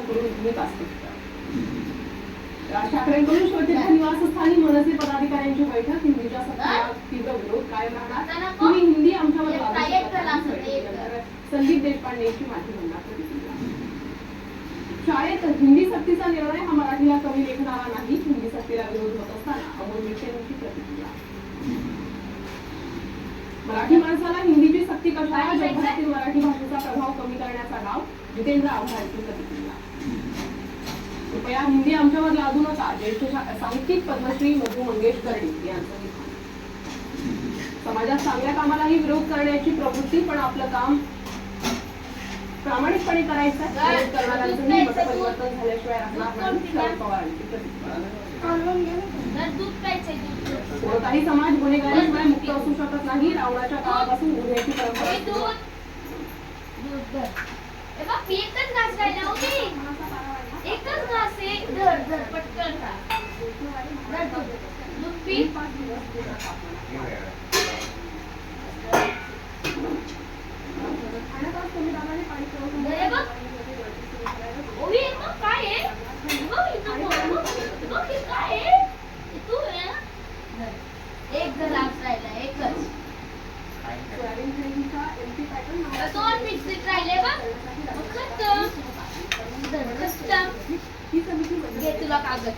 करून घेत असते. राज ठाकरेंकडून शिवतीर्थ निवासस्थानी मनसे पदाधिकाऱ्यांची बैठक. हिंदीच्या सक्तीला तीव्र विरोध कायम राहणार. तुम्ही हिंदी आमच्यावर लागू शकता. संदीप देशपांडेंची माध्यमांना प्रतिक्रिया. शाळेत हिंदी सक्तीचा निर्णय हा मराठीला कमी लेखणारा नाही. हिंदी सक्तीला विरोध होत असताना अमोल मिश्रेंची प्रतिक्रिया. मराठी माणसाला हिंदीची सक्ती कशाला? जगभरातील मराठी भाषेचा प्रभाव कमी करण्याचा डाव. जितेंद्र आव्हाडची प्रतिक्रिया. कृपया हिंदी आमच्यावर लादू नका. ज्येष्ठ साहित्यिक पद्मश्री मधु मंगेश कर्णिक यांचं विधान. समाजात चांगल्या कामालाही विरोध करण्याची प्रवृत्ती, पण आपलं काम प्रामाणिकपणे करायचं. विरोध करणाऱ्यांचंही मत परिवर्तन झाल्याशिवाय राहणार नाही. शरद पवारांची प्रतिक्रिया. कोणताही समाज गुन्हेगारीशिवाय मुक्त असू शकत नाही. रावणाच्या काळापासून गुन्ह्याची परंपरा. एकच घास राहिला होती. एकच घास आहे. धर धर पटकन खा. दूध पी. काय आहे? एक ग्लास राहिला. एकच दोन मिक्सिट राहिले बघ. घे तुला कागद.